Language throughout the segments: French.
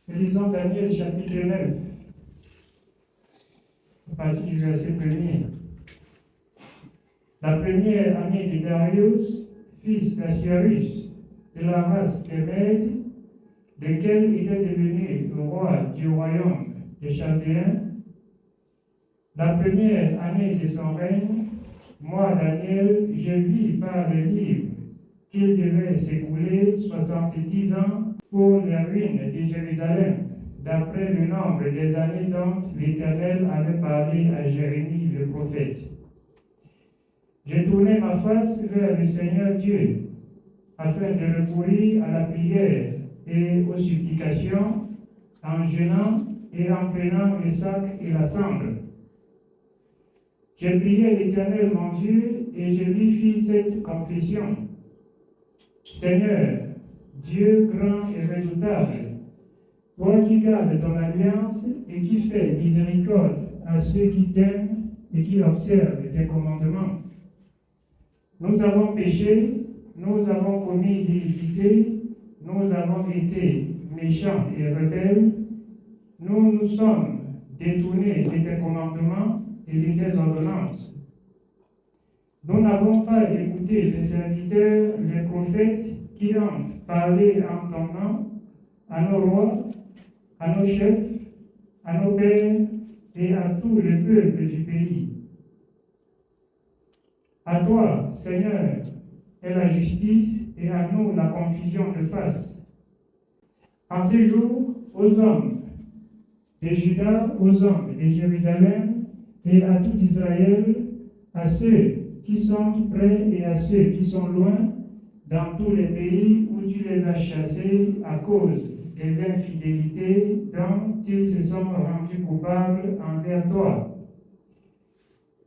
Lisons Daniel chapitre 9, à partir du verset 1er. La première année de Darius, fils d'Ahasuérus, de la race des Mèdes, lequel était devenu le roi du royaume des Chaldéens, la première année de son règne, moi, Daniel, je vis par les livres qu'il devait s'écouler 70 ans pour les ruines de Jérusalem, d'après le nombre des années dont l'Éternel avait parlé à Jérémie le prophète. J'ai tourné ma face vers le Seigneur Dieu, afin de recourir à la prière et aux supplications, en jeûnant et en prenant le sac et la cendre. J'ai prié l'Éternel mon Dieu et je lui fis cette confession. Seigneur, Dieu grand et redoutable, toi qui gardes ton alliance et qui fais miséricorde à ceux qui t'aiment et qui observent tes commandements. Nous avons péché, nous avons commis l'iniquité, nous avons été méchants et rebelles, nous nous sommes détournés de tes commandements et de tes ordonnances. Nous n'avons pas écouté tes serviteurs, les prophètes, qui ont parlé en ton nom à nos rois, à nos chefs, à nos pères et à tout le peuple du pays. À toi, Seigneur, est la justice et à nous la confusion de face. En ces jours, aux hommes de Juda, aux hommes de Jérusalem et à tout Israël, à ceux qui sont près et à ceux qui sont loin, dans tous les pays où tu les as chassés à cause des infidélités dont ils se sont rendus coupables envers toi.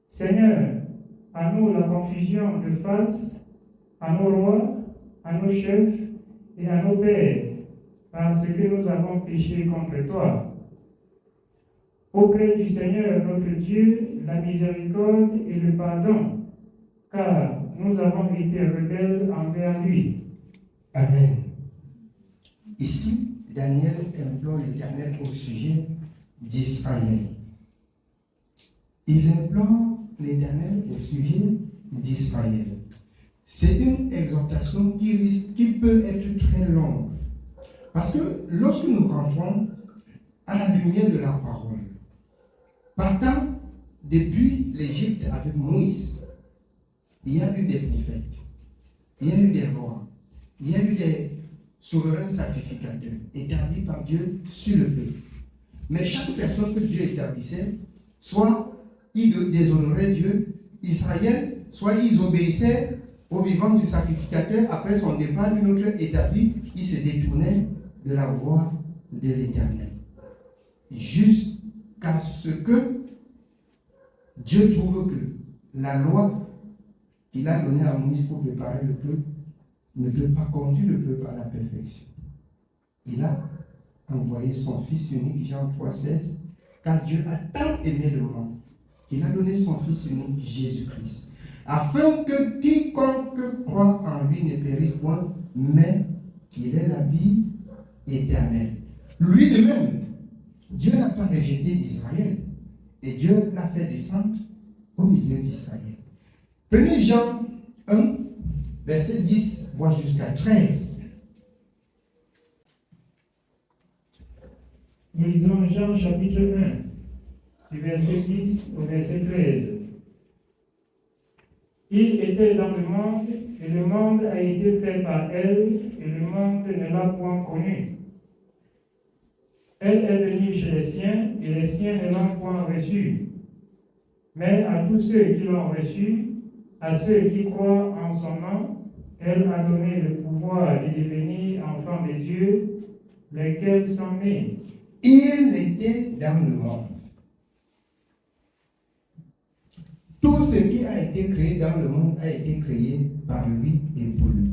Seigneur, à nous la confusion de face, à nos rois, à nos chefs et à nos pères, parce que nous avons péché contre toi. Auprès du Seigneur notre Dieu, la miséricorde et le pardon, car nous avons été rebelles envers lui. Amen. Ici, Daniel implore l'Éternel au sujet d'Israël. Il implore l'Éternel au sujet d'Israël. C'est une exhortation qui peut être très longue. Parce que lorsque nous rentrons à la lumière de la parole, partant depuis l'Égypte avec Moïse, il y a eu des prophètes, il y a eu des rois, il y a eu des souverains sacrificateurs établis par Dieu sur le peuple. Mais chaque personne que Dieu établissait, soit ils déshonoraient Dieu, Israël, soit ils obéissaient au vivant du sacrificateur. Après son départ, une autre établie, ils se détournaient de la voie de l'Éternel. Jusqu'à ce que Dieu trouve que la loi qu'il a donnée à Moïse pour préparer le peuple ne peut pas conduire le peuple à la perfection. Il a envoyé son Fils unique, Jean 3,16, car Dieu a tant aimé le monde qu'il a donné son Fils unique, Jésus-Christ, afin que quiconque croit en lui ne périsse point, mais qu'il ait la vie éternelle. Lui de même, Dieu n'a pas rejeté Israël, et Dieu l'a fait descendre au milieu d'Israël. Prenez Jean 1, verset 10, voire jusqu'à 13. Nous lisons Jean chapitre 1, du verset 10 au verset 13. Il était dans le monde, et le monde a été fait par elle, et le monde ne l'a point connue. Elle est venue chez les siens, et les siens ne l'ont point reçue. Mais à tous ceux qui l'ont reçue, à ceux qui croient en son nom, elle a donné le pouvoir de devenir enfants de Dieu, lesquels sont nés. Il était dans le monde. Tout ce qui a été créé dans le monde a été créé par lui et pour lui.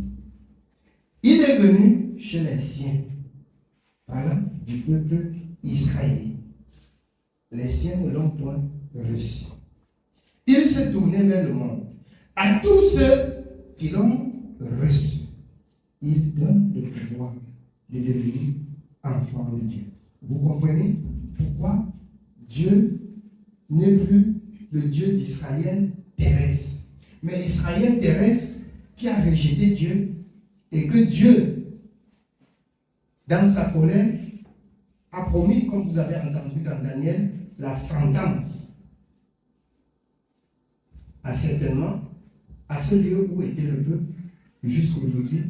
Il est venu chez les siens, voilà, du peuple israélien. Les siens ne l'ont point reçu. Il s'est tourné vers le monde. À tous ceux qui l'ont reçu, il donne le pouvoir de devenir enfants de Dieu. Vous comprenez pourquoi Dieu n'est plus le Dieu d'Israël terrestre, mais l'Israël terrestre qui a rejeté Dieu et que Dieu, dans sa colère, a promis, comme vous avez entendu dans Daniel, la sentence à certainement à ce lieu où était le peuple jusqu'aujourd'hui,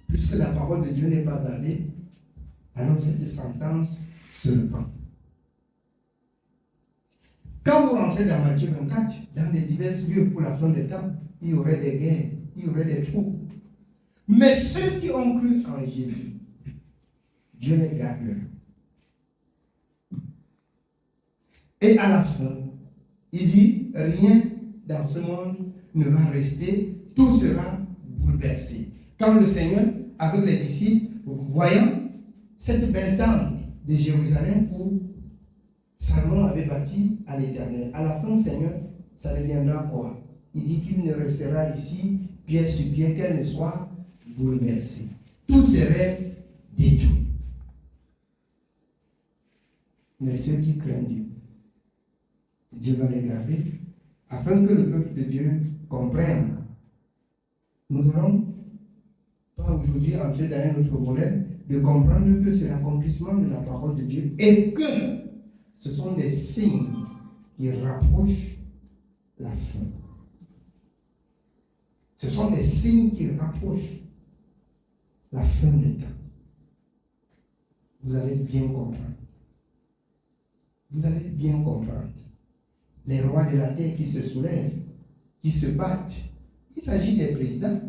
puisque la parole de Dieu n'est pas gardée, alors cette sentence se répand. Quand vous rentrez dans Matthieu 24, dans les divers lieux pour la fin des temps, il y aurait des guerres, il y aurait des troubles. Mais ceux qui ont cru en Jésus, Dieu les gardera. Et à la fin, il dit, rien dans ce monde ne va rester, tout sera bouleversé. Quand le Seigneur, avec les disciples, voyant cette belle tente de Jérusalem où Salomon avait bâti à l'Éternel, à la fin, Seigneur, ça deviendra quoi? Il dit qu'il ne restera ici, pied sur pied, qu'elle ne soit bouleversée. Tout serait détruit. Mais ceux qui craignent Dieu, Dieu va les garder, afin que le peuple de Dieu comprenne. Nous allons pas aujourd'hui entrer dans un autre volet, de comprendre que c'est l'accomplissement de la parole de Dieu et que ce sont des signes qui rapprochent la fin. Ce sont des signes qui rapprochent la fin des temps. Vous allez bien comprendre. Vous allez bien comprendre. Les rois de la terre qui se soulèvent, qui se battent, il s'agit des présidents.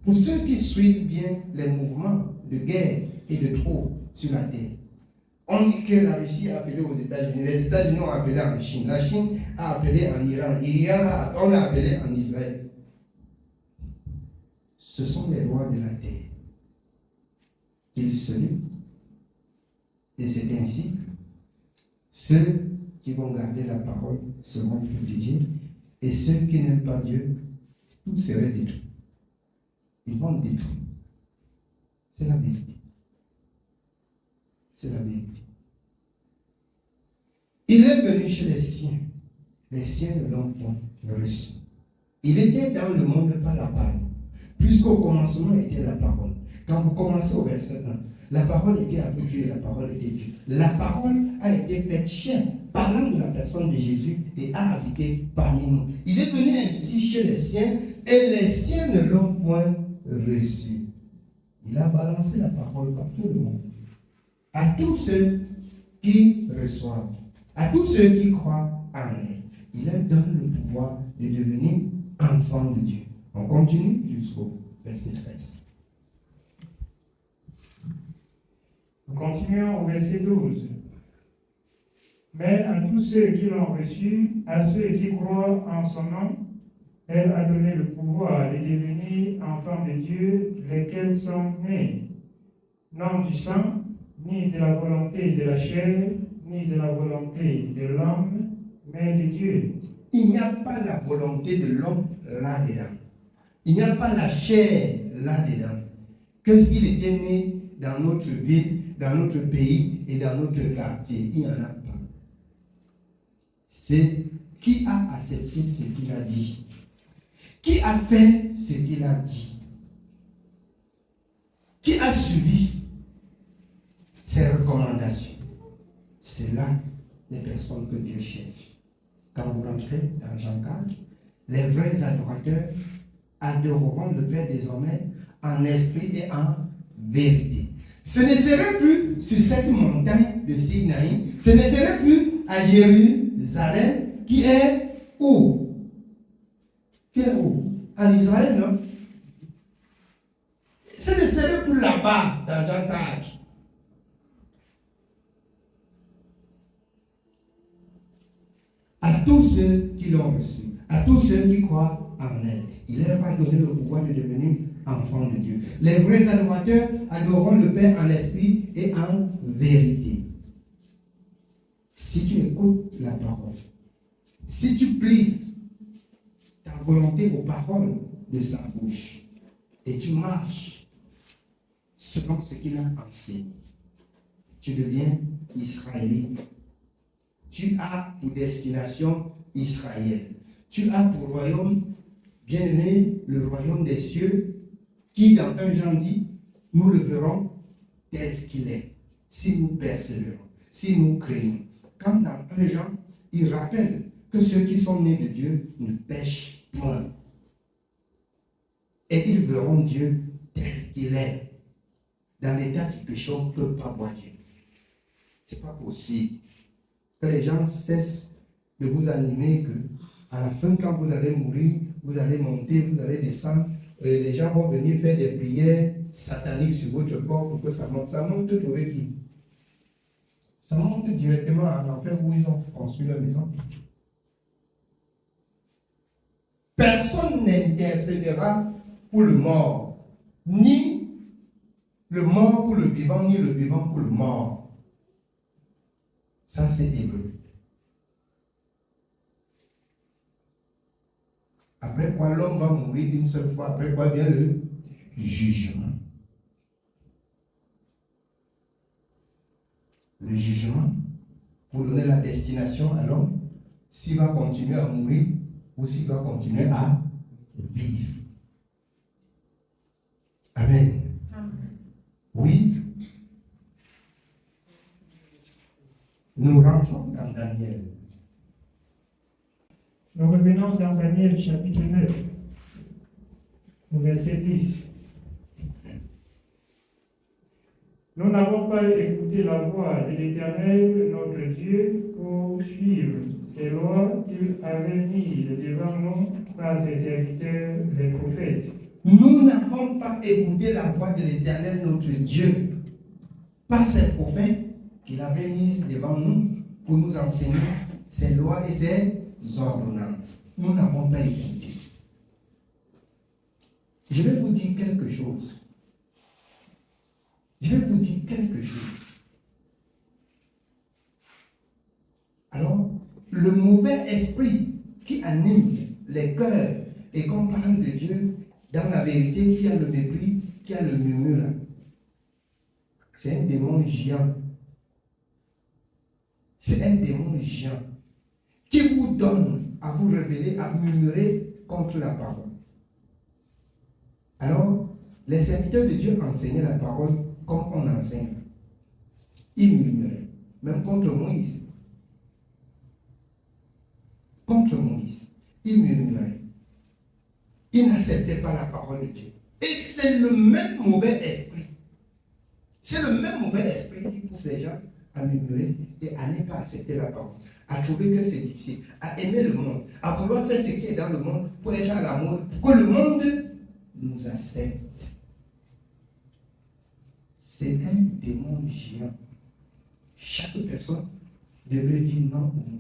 Pour ceux qui suivent bien les mouvements de guerre et de troubles sur la terre, on dit que la Russie a appelé aux États-Unis, les États-Unis ont appelé en Chine, la Chine a appelé en Iran, on a appelé en Israël. Ce sont les rois de la terre qu'ils se luttent. Et c'est ainsi, ceux qui vont garder la parole seront protégés, et ceux qui n'aiment pas Dieu, tout serait détruit. Ils vont détruire. C'est la vérité. C'est la vérité. Il est venu chez les siens. Les siens ne l'ont point reçu. Il était dans le monde par la parole. Puisqu'au commencement était la parole. Quand vous commencez au verset 1, la parole était avec Dieu et la parole était Dieu. La parole a été faite chair, parlant de la personne de Jésus et a habité parmi nous. Il est venu ainsi chez les siens et les siens ne l'ont point reçu. Il a balancé la parole par tout le monde. À tous ceux qui reçoivent, à tous ceux qui croient en elle, il leur donne le pouvoir de devenir enfants de Dieu. On continue jusqu'au verset 13. Nous continuons au verset 12. Mais à tous ceux qui l'ont reçu, à ceux qui croient en son nom, elle a donné le pouvoir de devenir enfants de Dieu, lesquels sont nés, non du sang, ni de la volonté de la chair, ni de la volonté de l'homme, mais de Dieu. Il n'y a pas la volonté de l'homme là-dedans. Il n'y a pas la chair là-dedans. Qu'est-ce qu'il était né dans notre ville, dans notre pays et dans notre quartier? Il n'y en a pas. C'est qui a accepté ce qu'il a dit. Qui a fait ce qu'il a dit. Qui a suivi ses recommandations. C'est là les personnes que Dieu cherche. Quand vous rentrez dans Jean 4, les vrais adorateurs adoreront le Père désormais en esprit et en vérité. Ce ne serait plus sur cette montagne de Sinaï, ce ne serait plus à Jérusalem, qui est où? Qui est où? En Israël, non? Ce ne serait plus là-bas, dans Jean 4. À tous ceux qui l'ont reçu, à tous ceux qui croient en elle, il leur a donné le pouvoir de devenir enfants de Dieu. Les vrais adorateurs adoreront le Père en esprit et en vérité. Si tu écoutes la parole, si tu plies ta volonté aux paroles de sa bouche et tu marches selon ce qu'il a enseigné, tu deviens israélite. Tu as pour destination Israël. Tu as pour royaume, bien aimé, le royaume des cieux, qui dans 1 Jean dit, nous le verrons tel qu'il est, si nous persévérons, si nous craignons. Quand dans 1 Jean, il rappelle que ceux qui sont nés de Dieu ne pêchent point. Et ils verront Dieu tel qu'il est. Dans l'état du péché, on ne peut pas voir Dieu. Ce n'est pas possible que les gens cessent de vous animer, que à la fin, quand vous allez mourir, vous allez monter, vous allez descendre, les gens vont venir faire des prières sataniques sur votre corps pour que ça monte. Ça monte trouver qui? Ça monte directement en enfer où ils ont construit leur maison. Personne n'intercédera pour le mort, ni le mort pour le vivant, ni le vivant pour le mort. Ça, c'est Hébreu. Après quoi, l'homme va mourir une seule fois. Après quoi vient le jugement. Le jugement, pour donner la destination à l'homme, s'il va continuer à mourir ou s'il va continuer à vivre. Amen. Oui. Nous rentrons dans Daniel. Nous revenons dans Daniel chapitre 9, au verset 10. Nous n'avons pas écouté la voix de l'Éternel, notre Dieu, pour suivre ces lois qu'il avait mises devant nous par ses serviteurs, les prophètes. Nous n'avons pas écouté la voix de l'Éternel, notre Dieu, par ses prophètes qu'il avait mises devant nous pour nous enseigner ses lois et ses ordonnances. Nous n'avons pas écouté. Je vais vous dire quelque chose. Alors, le mauvais esprit qui anime les cœurs et qu'on parle de Dieu, dans la vérité, qui a le mépris, qui a le murmure là, c'est un démon géant. C'est un démon géant qui vous donne à vous révéler, à murmurer contre la parole. Alors, les serviteurs de Dieu enseignaient la parole comme on enseigne. Ils murmuraient, même contre Moïse. Contre Moïse, ils murmuraient. Ils n'acceptaient pas la parole de Dieu. Et c'est le même mauvais esprit. C'est le même mauvais esprit qui pousse les gens à murmurer et à ne pas accepter la parole, à trouver que c'est difficile, à aimer le monde, à vouloir faire ce qui est dans le monde pour être à l'amour, pour que le monde nous accepte. C'est un démon géant. Chaque personne devrait dire non au monde.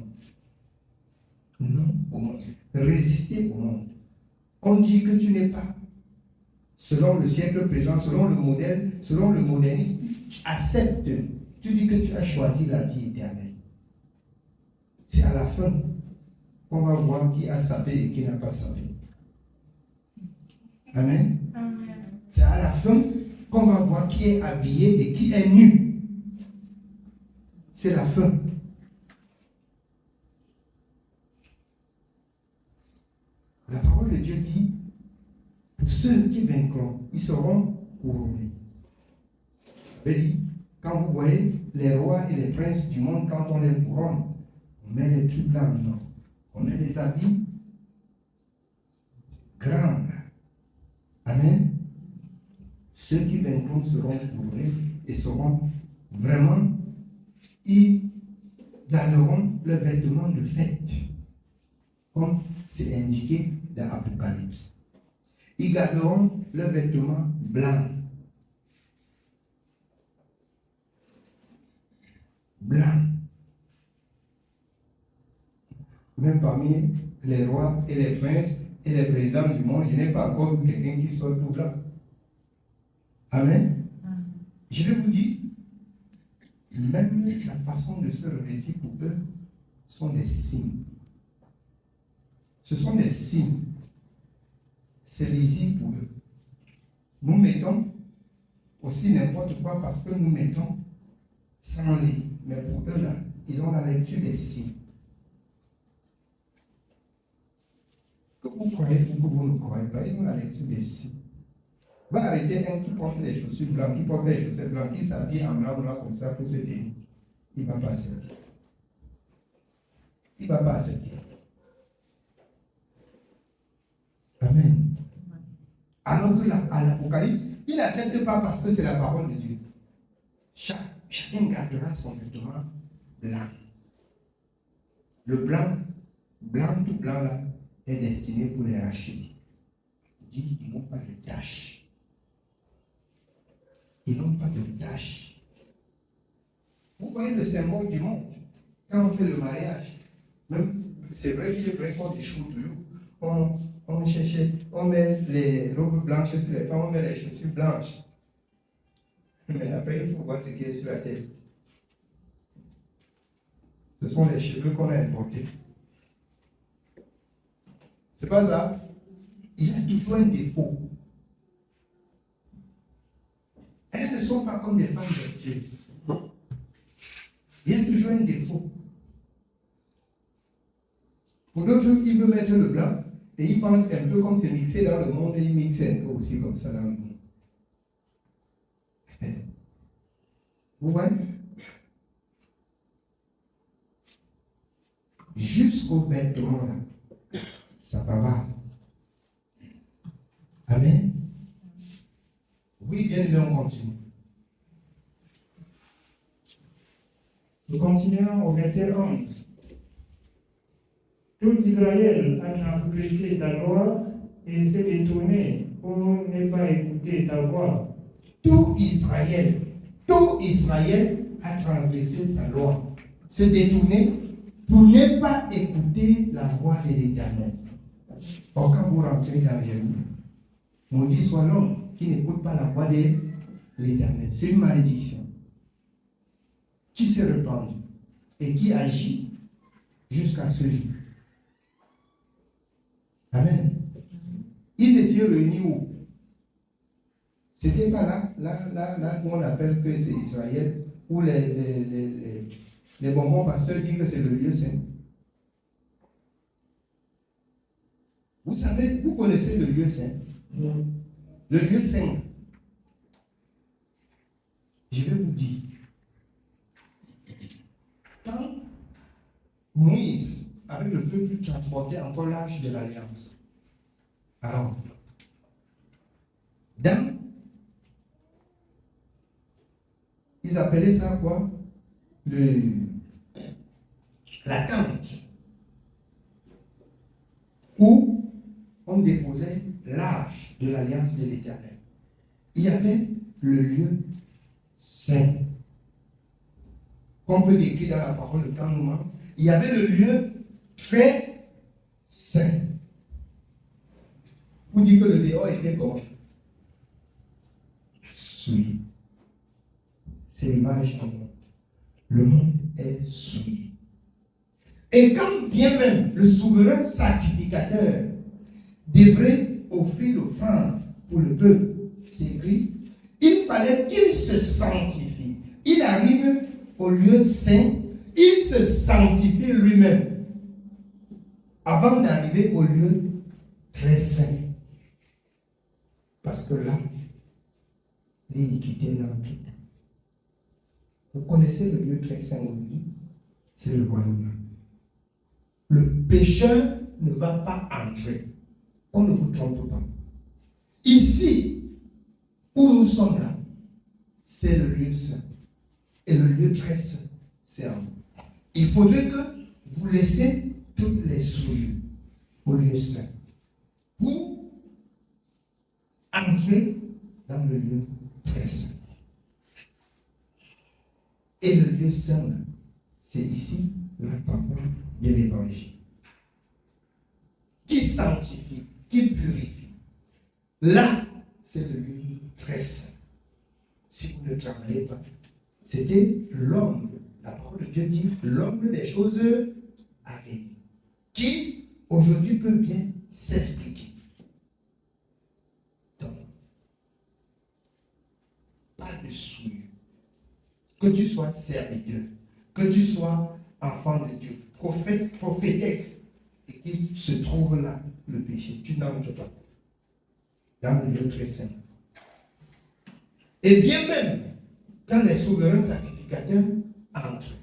Non au monde. Résister au monde. On dit que tu n'es pas, selon le siècle présent, selon le modèle, selon le modernisme, tu acceptes. Tu dis que tu as choisi la vie éternelle. C'est à la fin qu'on va voir qui a sapé et qui n'a pas sapé. Amen. C'est à la fin qu'on va voir qui est habillé et qui est nu. C'est la fin. La parole de Dieu dit, pour ceux qui vaincront, ils seront couronnés. Il dit, quand vous voyez les rois et les princes du monde, quand on les couronne, on met les trucs blancs, non. On met des habits grands. Amen. Ceux qui vaincront seront couronnés et seront vraiment, ils garderont le vêtement de fête, comme c'est indiqué dans l'Apocalypse. Ils garderont le vêtement blanc. Blanc. Même parmi les rois et les princes et les présidents du monde, je n'ai pas encore vu quelqu'un qui soit tout blanc. Amen. Je vais vous dire, même la façon de se revêtir pour eux sont des signes. Ce sont des signes. C'est lisible pour eux. Nous mettons aussi n'importe quoi parce que nous mettons ça sans lit. Mais pour eux, là, ils ont la lecture des signes. Que vous croyez ou que vous ne croyez pas, ils ont la lecture des signes. Va arrêter un qui porte les chaussures blanches, qui porte les chaussettes blanches, qui s'habille en blanc comme ça pour se tenir. Il ne va pas accepter. Il ne va pas accepter. Amen. Alors que à l'Apocalypse, il n'accepte pas parce que c'est la parole de Dieu. Chacun gardera son vêtement blanc. Le blanc, tout blanc là, est destiné pour les racheter. Il dit qu'ils n'ont pas de tache. Ils n'ont pas de tache. Vous voyez le symbole du monde. Quand on fait le mariage, même c'est vrai qu'il est vrai qu'on échoue toujours. On cherche, on met les robes blanches sur les femmes, on met les chaussures blanches. Mais après, il faut voir ce qui est sur la tête. Ce sont les cheveux qu'on a importés. C'est pas ça. Il y a toujours un défaut. Elles ne sont pas comme des femmes vertueuses. Il y a toujours un défaut. Pour d'autres, ils veulent mettre le blanc et ils pensent un peu comme c'est mixé dans le monde et ils mixent un peu aussi comme ça dans le monde. Vous voyez? Jusqu'au vêtement là, ça va. Amen. Oui, bien aimé, on continue. Nous continuons au verset 11. Tout Israël a transgressé ta loi et s'est détourné pour ne pas écouter ta voix. Tout Israël a transgressé sa loi, se détourner pour ne pas écouter la voix de l'Éternel. Or, quand vous rentrez dans Jérusalem, maudit soit l'homme qui n'écoute pas la voix de l'Éternel. C'est une malédiction qui se répand et qui agit jusqu'à ce jour. Amen. Ils étaient réunis où? C'était pas là où on appelle que c'est Israël, où les bonbons pasteurs disent que c'est le lieu saint. Vous savez, vous connaissez le lieu saint. Le lieu saint. Je vais vous dire. Quand Moïse, avec le peuple, transportait encore l'arche de l'Alliance, alors, ils appelaient ça quoi? La tente. Où on déposait l'arche de l'Alliance de l'Éternel. Il y avait le lieu saint. Qu'on peut décrire dans la parole de Canouman. Il y avait le lieu très saint. Vous dites que le dehors était comment? Souillé. C'est l'image du monde. Le monde est souillé. Et quand bien même le souverain sacrificateur devrait offrir l'offrande pour le peuple, c'est écrit, il fallait qu'il se sanctifie. Il arrive au lieu saint, il se sanctifie lui-même avant d'arriver au lieu très saint. Parce que là, l'iniquité n'entre. Vous connaissez le lieu très saint aujourd'hui? C'est le royaume. Le pécheur ne va pas entrer. On ne vous trompe pas. Ici, où nous sommes là, c'est le lieu saint. Et le lieu très saint, c'est en vous. Il faudrait que vous laissiez toutes les souillures au lieu saint. Pour entrer dans le lieu très saint. Et le lieu saint, c'est ici la parole de l'évangile. Qui sanctifie, qui purifie. Là, c'est le lieu très saint. Si vous ne travaillez pas, c'était l'homme, la parole de Dieu dit, l'homme des choses à venir, qui aujourd'hui peut bien s'expliquer. Donc, pas de souillure. que tu sois serviteur, que tu sois enfant de Dieu, prophète, prophétesse, et qu'il se trouve là, le péché, tu n'entres pas dans le lieu très saint. Et bien même, quand les souverains sacrificateurs entrent,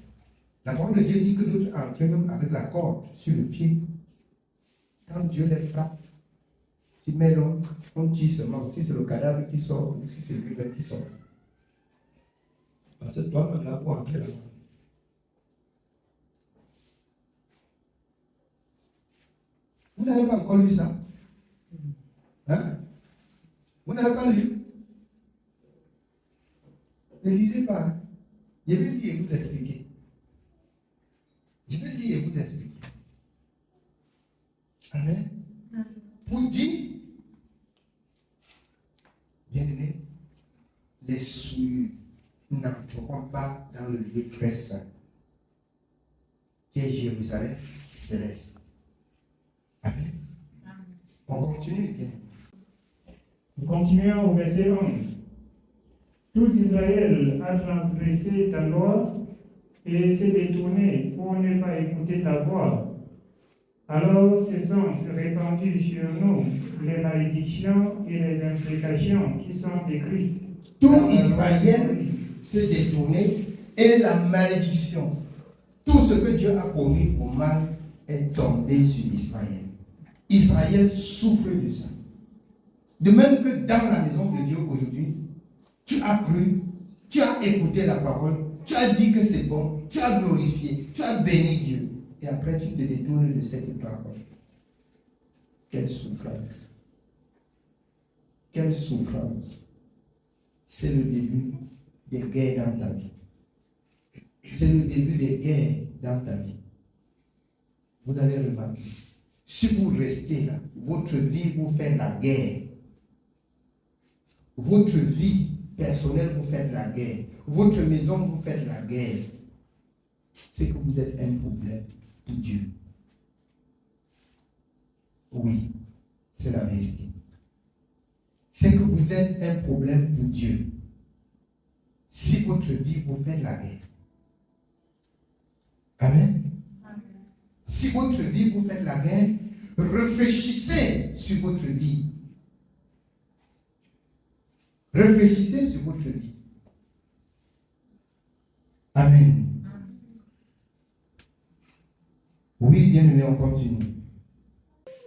la parole de Dieu dit que d'autres entrent même avec la corde sur le pied. Quand Dieu les frappe, s'il met l'autre, on tire seulement, si c'est le cadavre qui sort, ou si c'est lui-même qui sort. Parce que toi, là, pour entrer là-bas. Vous n'avez pas encore lu ça? Hein? Vous n'avez pas lu? Ne lisez pas. Je vais lire et vous expliquer. Je vais lire et vous expliquer. Amen. Pour dire, bien aimé, les souillures n'entreront pas dans le lieu très saint, qui est Jérusalem céleste. Amen. On continue bien. Nous continuons au verset 11. Tout Israël a transgressé ta loi et s'est détourné pour ne pas écouter ta voix. Alors se sont répandues sur nous les malédictions et les imprécations qui sont écrites. Tout Israël s'est détourné et la malédiction, tout ce que Dieu a commis au mal est tombé sur Israël. Israël souffre de ça. De même que dans la maison de Dieu aujourd'hui, tu as cru, tu as écouté la parole, tu as dit que c'est bon, tu as glorifié, tu as béni Dieu. Et après tu te détournes de cette parole. Quelle souffrance. Quelle souffrance. C'est le début des guerres dans ta vie. C'est le début des guerres dans ta vie. Vous allez remarquer. Si vous restez là, votre vie vous fait la guerre. Votre vie personnelle vous fait la guerre. Votre maison vous fait la guerre. C'est que vous êtes un problème pour Dieu. Oui, c'est la vérité. C'est que vous êtes un problème pour Dieu. Si votre vie vous fait la guerre. Amen. Si votre vie vous fait la guerre, réfléchissez sur votre vie. Réfléchissez sur votre vie. Amen. Oui, bien aimé, on continue.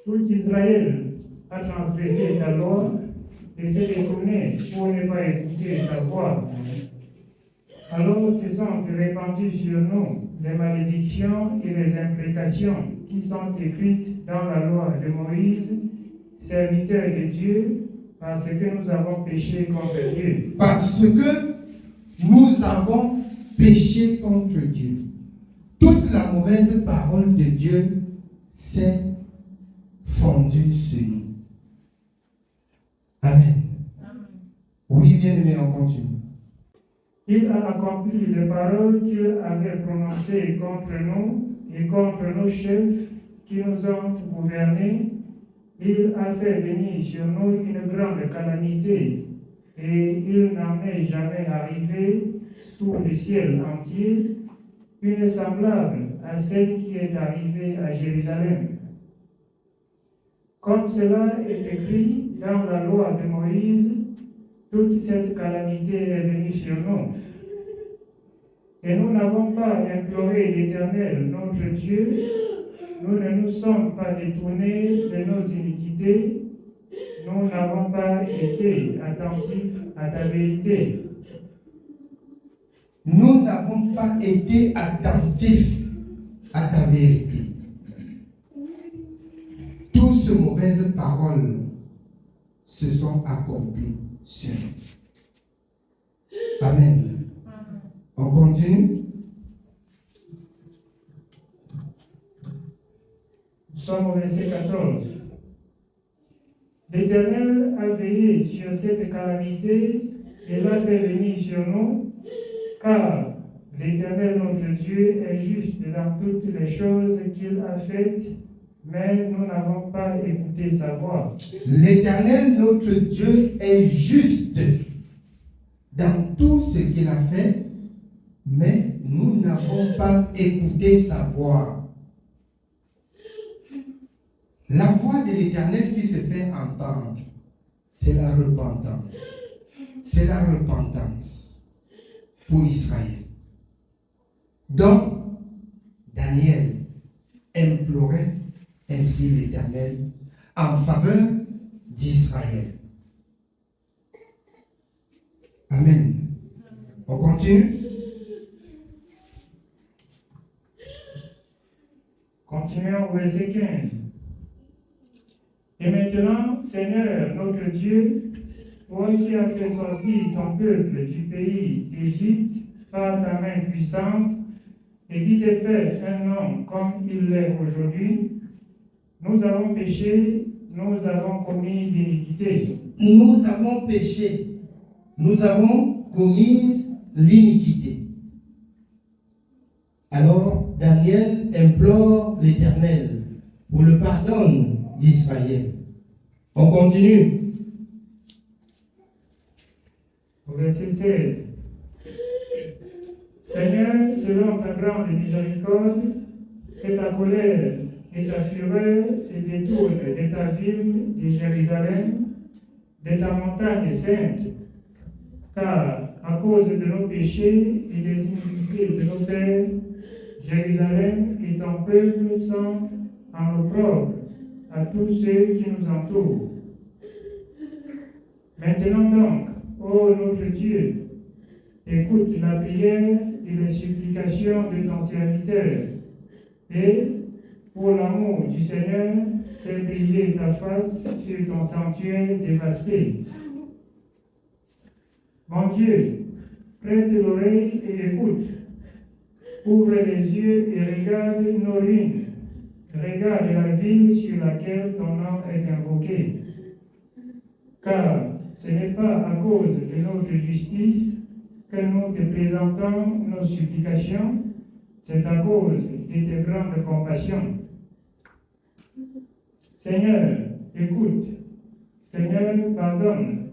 Tout Israël a transgressé ta loi et s'est détourné pour ne pas écouter ta voix. Alors se sont répandues sur nous les malédictions et les imprécations qui sont écrites dans la loi de Moïse, serviteur de Dieu, parce que nous avons péché contre Dieu. Parce que nous avons péché contre Dieu. Toute la mauvaise parole de Dieu s'est fondue sur nous. Amen. Oui, bien aimé, on continue. Il a accompli les paroles qu'il avait prononcées contre nous et contre nos chefs qui nous ont gouvernés. Il a fait venir sur nous une grande calamité et il n'en est jamais arrivé sous le ciel entier une semblable à celle qui est arrivée à Jérusalem. Comme cela est écrit dans la loi de Moïse, toute cette calamité est venue sur nous. Et nous n'avons pas imploré l'Éternel, notre Dieu. Nous ne nous sommes pas détournés de nos iniquités. Nous n'avons pas été attentifs à ta vérité. Nous n'avons pas été attentifs à ta vérité. Toutes ces mauvaises paroles se sont accomplies sur nous. Amen. On continue. Nous sommes au verset 14. L'Éternel a veillé sur cette calamité et l'a fait venir sur nous, car l'Éternel notre Dieu est juste dans toutes les choses qu'il a faites, mais nous n'avons pas écouté sa voix. L'Éternel notre Dieu est juste dans tout ce qu'il a fait, mais nous n'avons pas écouté sa voix. La voix de l'Éternel qui se fait entendre, c'est la repentance. C'est la repentance pour Israël. Donc, Daniel implorait ainsi l'Éternel en faveur d'Israël. Amen. On continue. Continuons au verset 15. Et maintenant, Seigneur, notre Dieu, toi qui as fait sortir ton peuple du pays d'Égypte par ta main puissante, et qui t'est fait un nom comme il l'est aujourd'hui, nous avons péché, nous avons commis l'iniquité. Nous avons péché, nous avons commis l'iniquité. Alors Daniel implore l'Éternel pour le pardon d'Israël. On continue. Au verset 16. Seigneur, selon ta grande miséricorde, que ta colère et ta fureur se détournent de ta ville de Jérusalem, de ta montagne sainte, car à cause de nos péchés et des iniquités de nos pères, Jérusalem et ton peuple sont en opprobre à tous ceux qui nous entourent. Maintenant donc, ô notre Dieu, écoute la prière et les supplications de ton serviteur, et, pour l'amour du Seigneur, fais briller ta face sur ton sanctuaire dévasté. Mon Dieu, prête l'oreille et écoute. Ouvre les yeux et regarde nos ruines. Regarde la ville sur laquelle ton nom est invoqué. Car ce n'est pas à cause de notre justice que nous te présentons nos supplications, c'est à cause de tes grandes compassions. Seigneur, écoute. Seigneur, pardonne.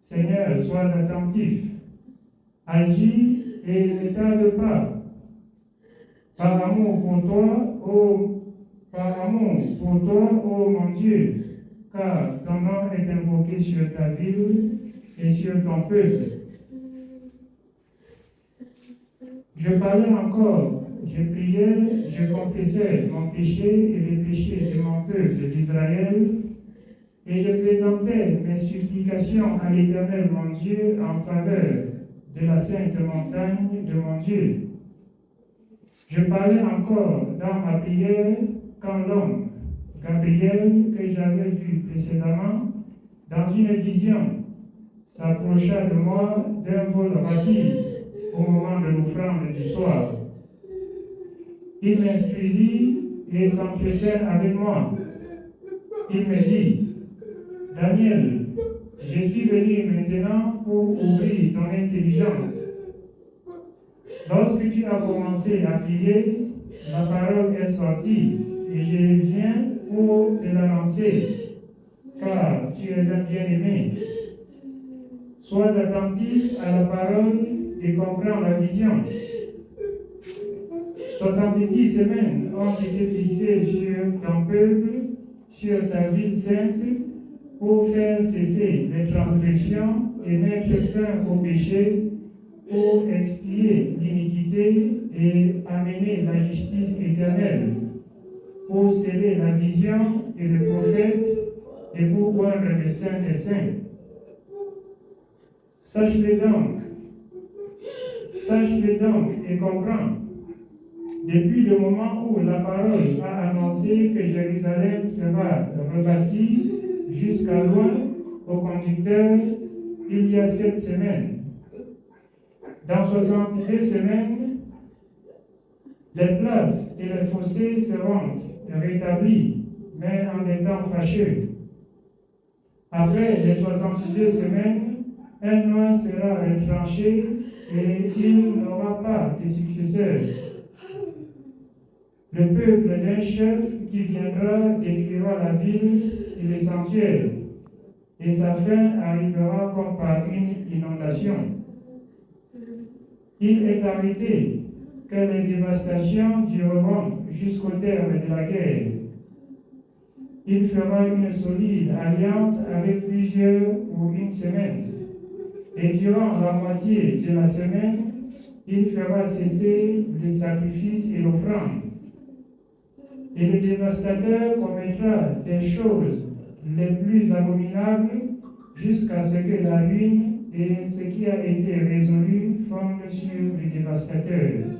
Seigneur, sois attentif. Agis et ne tarde pas. Par amour pour toi, ô mon Dieu, car ton nom est invoqué sur ta ville et sur ton peuple. Je parlais encore, je priais, je confessais mon péché et les péchés de mon peuple d'Israël, et je présentais mes supplications à l'Éternel mon Dieu en faveur de la sainte montagne de mon Dieu. Je parlais encore dans ma prière quand l'homme, Gabriel, que j'avais vu précédemment, dans une vision, s'approcha de moi d'un vol rapide au moment de l'offrande du soir. Il m'instruisit et s'entretint avec moi. Il me dit, Daniel, je suis venu maintenant pour ouvrir ton intelligence. Lorsque tu as commencé à prier, la parole est sortie et je viens pour te l'annoncer, car tu es un bien-aimé. Sois attentif à la parole et comprends la vision. 70 semaines ont été fixées sur ton peuple, sur ta ville sainte, pour faire cesser les transgressions et mettre fin au péché, pour expier l'iniquité et amener la justice éternelle, pour sceller la vision et le prophète et pour voir le saint des saints. Sache-le donc et comprends. Depuis le moment où la parole a annoncé que Jérusalem sera rebâtie jusqu'à loin au conducteur, il y a 7 semaines. Dans 62 semaines, les places et les fossés seront rétablis, mais en des temps fâcheux. Après les 62 semaines, un noir sera retranché et il n'aura pas de successeur. Le peuple d'un chef qui viendra détruira la ville et les sanctuaires, et sa fin arrivera comme par une inondation. Il est arrêté que les dévastations dureront jusqu'au terme de la guerre. Il fera une solide alliance avec plusieurs pour une semaine. Et durant la moitié de la semaine, il fera cesser les sacrifices et l'offrande. Et le dévastateur commettra des choses les plus abominables jusqu'à ce que la ruine et ce qui a été résolu fondent sur le dévastateur.